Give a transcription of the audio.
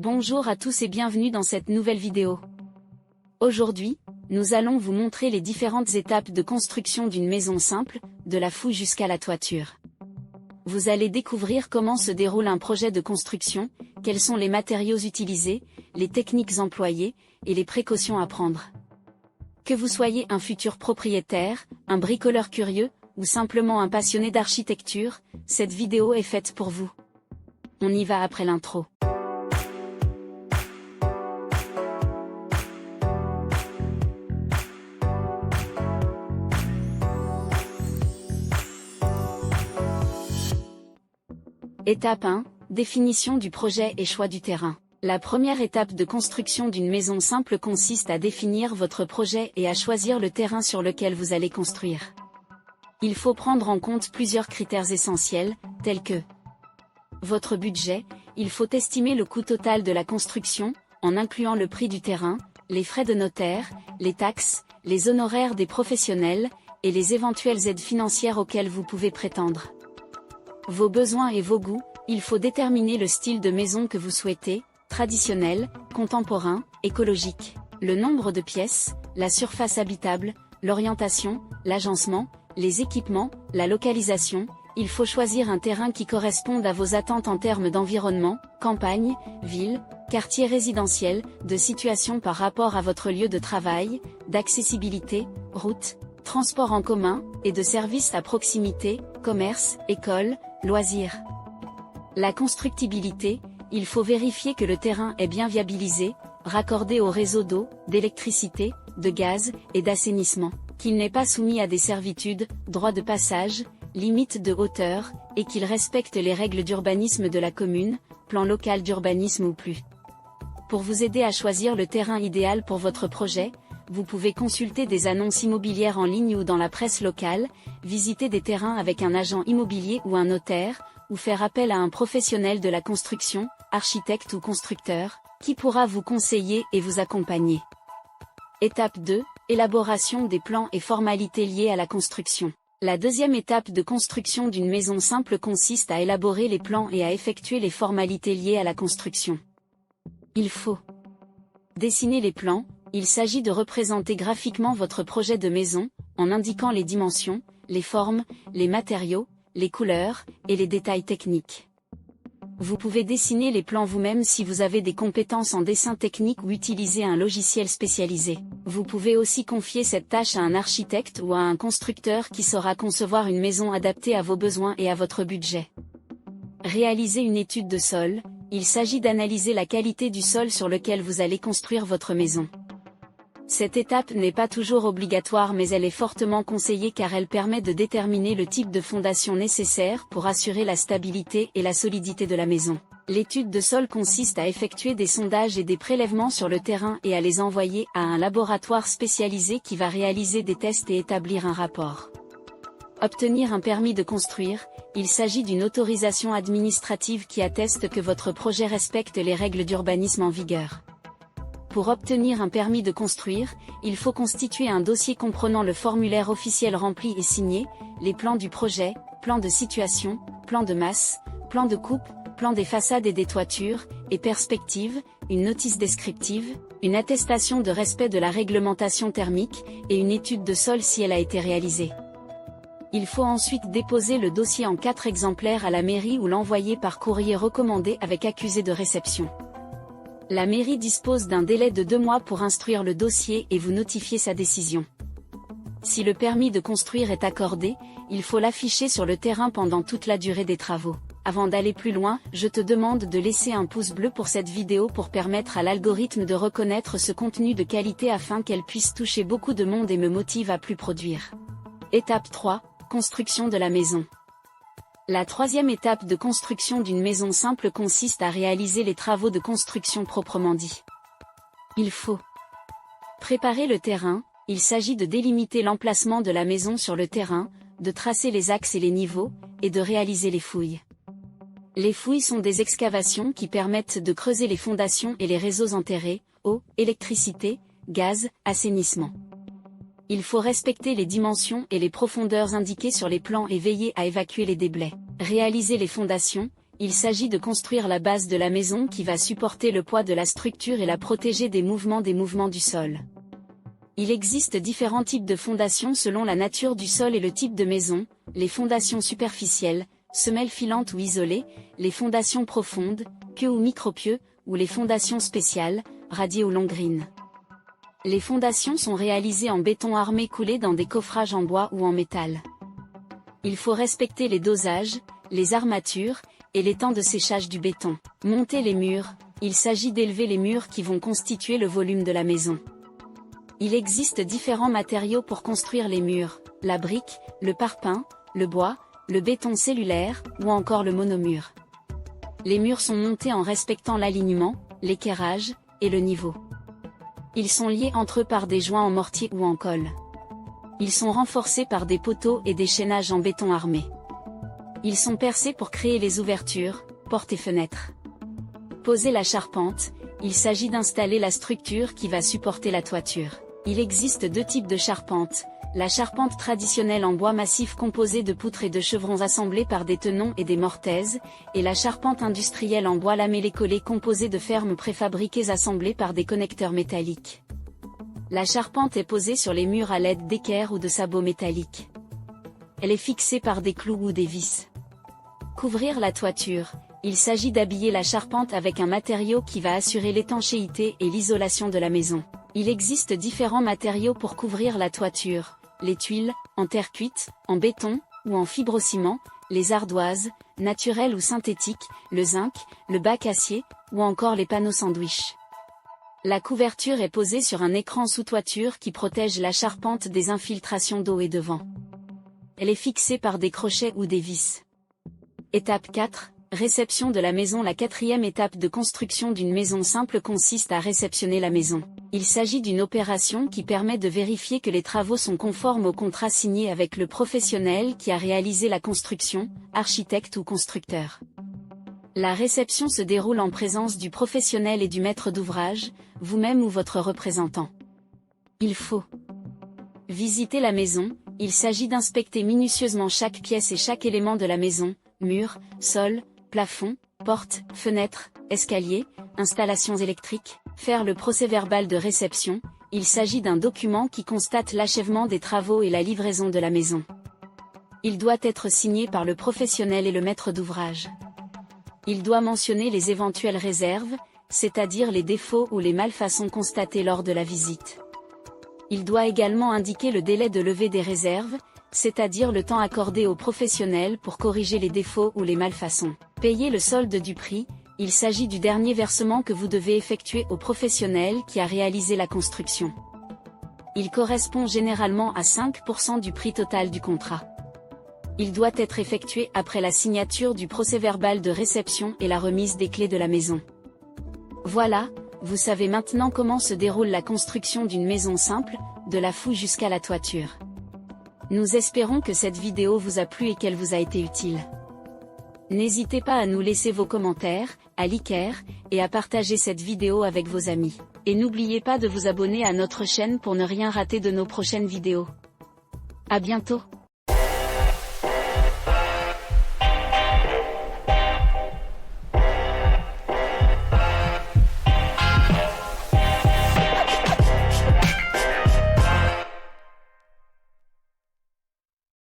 Bonjour à tous et bienvenue dans cette nouvelle vidéo. Aujourd'hui, nous allons vous montrer les différentes étapes de construction d'une maison simple, de la fouille jusqu'à la toiture. Vous allez découvrir comment se déroule un projet de construction, quels sont les matériaux utilisés, les techniques employées, et les précautions à prendre. Que vous soyez un futur propriétaire, un bricoleur curieux, ou simplement un passionné d'architecture, cette vidéo est faite pour vous. On y va après l'intro. Étape 1, définition du projet et choix du terrain. La première étape de construction d'une maison simple consiste à définir votre projet et à choisir le terrain sur lequel vous allez construire. Il faut prendre en compte plusieurs critères essentiels, tels que votre budget. Il faut estimer le coût total de la construction, en incluant le prix du terrain, les frais de notaire, les taxes, les honoraires des professionnels, et les éventuelles aides financières auxquelles vous pouvez prétendre. Vos besoins et vos goûts. Il faut déterminer le style de maison que vous souhaitez, traditionnel, contemporain, écologique, le nombre de pièces, la surface habitable, l'orientation, l'agencement, les équipements, la localisation. Il faut choisir un terrain qui corresponde à vos attentes en termes d'environnement, campagne, ville, quartier résidentiel, de situation par rapport à votre lieu de travail, d'accessibilité, route, transport en commun, et de services à proximité, commerce, école, loisirs. La constructibilité. Il faut vérifier que le terrain est bien viabilisé, raccordé au réseau d'eau, d'électricité, de gaz et d'assainissement, qu'il n'est pas soumis à des servitudes, droits de passage, limites de hauteur, et qu'il respecte les règles d'urbanisme de la commune, plan local d'urbanisme ou plus. Pour vous aider à choisir le terrain idéal pour votre projet, vous pouvez consulter des annonces immobilières en ligne ou dans la presse locale, visiter des terrains avec un agent immobilier ou un notaire, ou faire appel à un professionnel de la construction, architecte ou constructeur, qui pourra vous conseiller et vous accompagner. Étape 2, élaboration des plans et formalités liées à la construction. La deuxième étape de construction d'une maison simple consiste à élaborer les plans et à effectuer les formalités liées à la construction. Il faut dessiner les plans. Il s'agit de représenter graphiquement votre projet de maison, en indiquant les dimensions, les formes, les matériaux, les couleurs, et les détails techniques. Vous pouvez dessiner les plans vous-même si vous avez des compétences en dessin technique ou utiliser un logiciel spécialisé. Vous pouvez aussi confier cette tâche à un architecte ou à un constructeur qui saura concevoir une maison adaptée à vos besoins et à votre budget. Réaliser une étude de sol. Il s'agit d'analyser la qualité du sol sur lequel vous allez construire votre maison. Cette étape n'est pas toujours obligatoire mais elle est fortement conseillée car elle permet de déterminer le type de fondation nécessaire pour assurer la stabilité et la solidité de la maison. L'étude de sol consiste à effectuer des sondages et des prélèvements sur le terrain et à les envoyer à un laboratoire spécialisé qui va réaliser des tests et établir un rapport. Obtenir un permis de construire. Il s'agit d'une autorisation administrative qui atteste que votre projet respecte les règles d'urbanisme en vigueur. Pour obtenir un permis de construire, il faut constituer un dossier comprenant le formulaire officiel rempli et signé, les plans du projet, plan de situation, plan de masse, plan de coupe, plan des façades et des toitures, et perspective, une notice descriptive, une attestation de respect de la réglementation thermique, et une étude de sol si elle a été réalisée. Il faut ensuite déposer le dossier en 4 exemplaires à la mairie ou l'envoyer par courrier recommandé avec accusé de réception. La mairie dispose d'un délai de 2 mois pour instruire le dossier et vous notifier sa décision. Si le permis de construire est accordé, il faut l'afficher sur le terrain pendant toute la durée des travaux. Avant d'aller plus loin, je te demande de laisser un pouce bleu pour cette vidéo pour permettre à l'algorithme de reconnaître ce contenu de qualité afin qu'elle puisse toucher beaucoup de monde et me motive à plus produire. Étape 3, construction de la maison. La troisième étape de construction d'une maison simple consiste à réaliser les travaux de construction proprement dit. Il faut préparer le terrain. Il s'agit de délimiter l'emplacement de la maison sur le terrain, de tracer les axes et les niveaux, et de réaliser les fouilles. Les fouilles sont des excavations qui permettent de creuser les fondations et les réseaux enterrés, eau, électricité, gaz, assainissement. Il faut respecter les dimensions et les profondeurs indiquées sur les plans et veiller à évacuer les déblais. Réaliser les fondations. il s'agit de construire la base de la maison qui va supporter le poids de la structure et la protéger des mouvements du sol. Il existe différents types de fondations selon la nature du sol et le type de maison, les fondations superficielles, semelles filantes ou isolées, les fondations profondes, pieux ou micropieux, ou les fondations spéciales, radiées ou longrines. Les fondations sont réalisées en béton armé coulé dans des coffrages en bois ou en métal. Il faut respecter les dosages, les armatures, et les temps de séchage du béton. Monter les murs, il s'agit d'élever les murs qui vont constituer le volume de la maison. Il existe différents matériaux pour construire les murs, la brique, le parpaing, le bois, le béton cellulaire, ou encore le monomur. Les murs sont montés en respectant l'alignement, l'équerrage, et le niveau. Ils sont liés entre eux par des joints en mortier ou en colle. Ils sont renforcés par des poteaux et des chaînages en béton armé. Ils sont percés pour créer les ouvertures, portes et fenêtres. Poser la charpente, il s'agit d'installer la structure qui va supporter la toiture. Il existe deux types de charpente, la charpente traditionnelle en bois massif composée de poutres et de chevrons assemblés par des tenons et des mortaises, et la charpente industrielle en bois lamellé collé composée de fermes préfabriquées assemblées par des connecteurs métalliques. La charpente est posée sur les murs à l'aide d'équerres ou de sabots métalliques. Elle est fixée par des clous ou des vis. Couvrir la toiture, il s'agit d'habiller la charpente avec un matériau qui va assurer l'étanchéité et l'isolation de la maison. Il existe différents matériaux pour couvrir la toiture, les tuiles, en terre cuite, en béton, ou en fibrociment, les ardoises, naturelles ou synthétiques, le zinc, le bac acier, ou encore les panneaux sandwich. La couverture est posée sur un écran sous toiture qui protège la charpente des infiltrations d'eau et de vent. Elle est fixée par des crochets ou des vis. Étape 4, réception de la maison. La quatrième étape de construction d'une maison simple consiste à réceptionner la maison. Il s'agit d'une opération qui permet de vérifier que les travaux sont conformes au contrat signé avec le professionnel qui a réalisé la construction, architecte ou constructeur. La réception se déroule en présence du professionnel et du maître d'ouvrage, vous-même ou votre représentant. Il faut visiter la maison, il s'agit d'inspecter minutieusement chaque pièce et chaque élément de la maison, murs, sol, plafond, portes, fenêtres, escaliers, installations électriques, faire le procès-verbal de réception, il s'agit d'un document qui constate l'achèvement des travaux et la livraison de la maison. Il doit être signé par le professionnel et le maître d'ouvrage. Il doit mentionner les éventuelles réserves, c'est-à-dire les défauts ou les malfaçons constatées lors de la visite. Il doit également indiquer le délai de levée des réserves, c'est-à-dire le temps accordé aux professionnels pour corriger les défauts ou les malfaçons. Payer le solde du prix, il s'agit du dernier versement que vous devez effectuer au professionnel qui a réalisé la construction. Il correspond généralement à 5% du prix total du contrat. Il doit être effectué après la signature du procès-verbal de réception et la remise des clés de la maison. Voilà, vous savez maintenant comment se déroule la construction d'une maison simple, de la foue jusqu'à la toiture. Nous espérons que cette vidéo vous a plu et qu'elle vous a été utile. N'hésitez pas à nous laisser vos commentaires, à liker, et à partager cette vidéo avec vos amis. Et n'oubliez pas de vous abonner à notre chaîne pour ne rien rater de nos prochaines vidéos. À bientôt.